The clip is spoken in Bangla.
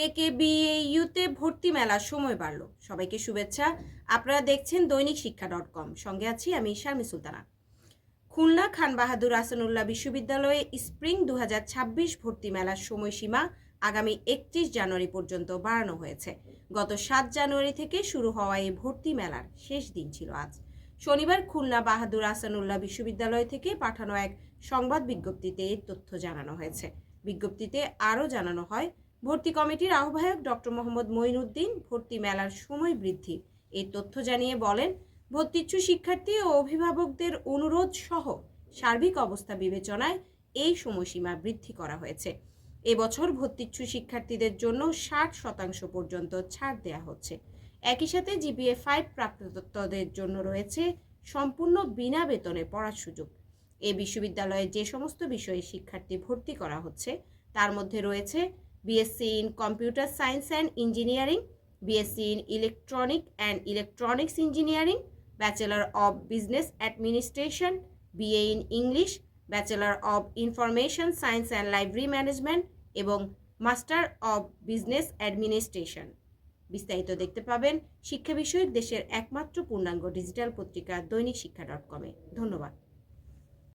একেবিএইউতে ভর্তি মেলার সময় বাড়ল। সবাইকে শুভেচ্ছা। আপনারা দেখছেন দৈনিক শিক্ষা.com। সঙ্গে আছি আমি শারমি সুলতানা। খুলনা খান বাহাদুর আহসানুল্লাহ বিশ্ববিদ্যালয়ে স্প্রিং 2026 ভর্তি মেলার সময়সীমা আগামী 31 জানুয়ারি পর্যন্ত বাড়ানো হয়েছে। গত 7 জানুয়ারি থেকে শুরু হওয়া এই ভর্তি মেলার শেষ দিন ছিল আজ। শনিবার খুলনা বাহাদুর আহসানুল্লাহ বিশ্ববিদ্যালয় থেকে পাঠানো এক সংবাদ বিজ্ঞপ্তিতে এই তথ্য জানানো হয়েছে। বিজ্ঞপ্তিতে আরও জানানো হয়, ভর্তি কমিটির আহ্বায়ক ডক্টর মোহাম্মদ মঈনুদ্দিন ভর্তি মেলার সময় বৃদ্ধি এই তথ্য জানিয়ে বলেন, ভর্তিচ্ছু শিক্ষার্থী ও অভিভাবকদের অনুরোধ সহ সার্বিক অবস্থা বিবেচনায় এই সময়সীমা বৃদ্ধি করা হয়েছে। এবছর ভর্তিচ্ছু শিক্ষার্থীদের জন্য 60% পর্যন্ত ছাড় দেওয়া হচ্ছে। একই সাথে জিপিএ 5 প্রাপ্তদের জন্য রয়েছে সম্পূর্ণ বিনা বেতনে পড়ার সুযোগ। এই বিশ্ববিদ্যালয়ে যে সমস্ত বিষয়ে শিক্ষার্থী ভর্তি করা হচ্ছে তার মধ্যে রয়েছে BSc in Computer Science and Engineering, BSc in Electronic and Electronics Engineering, Bachelor of Business Administration, BA in English, Bachelor of Information Science and Library Management এবং Master of Business Administration। বিস্তারিত দেখতে পাবেন শিক্ষা বিষয়ক দেশের একমাত্র পূর্ণাঙ্গ ডিজিটাল পত্রিকা দৈনিক শিক্ষা.com-এ। ধন্যবাদ।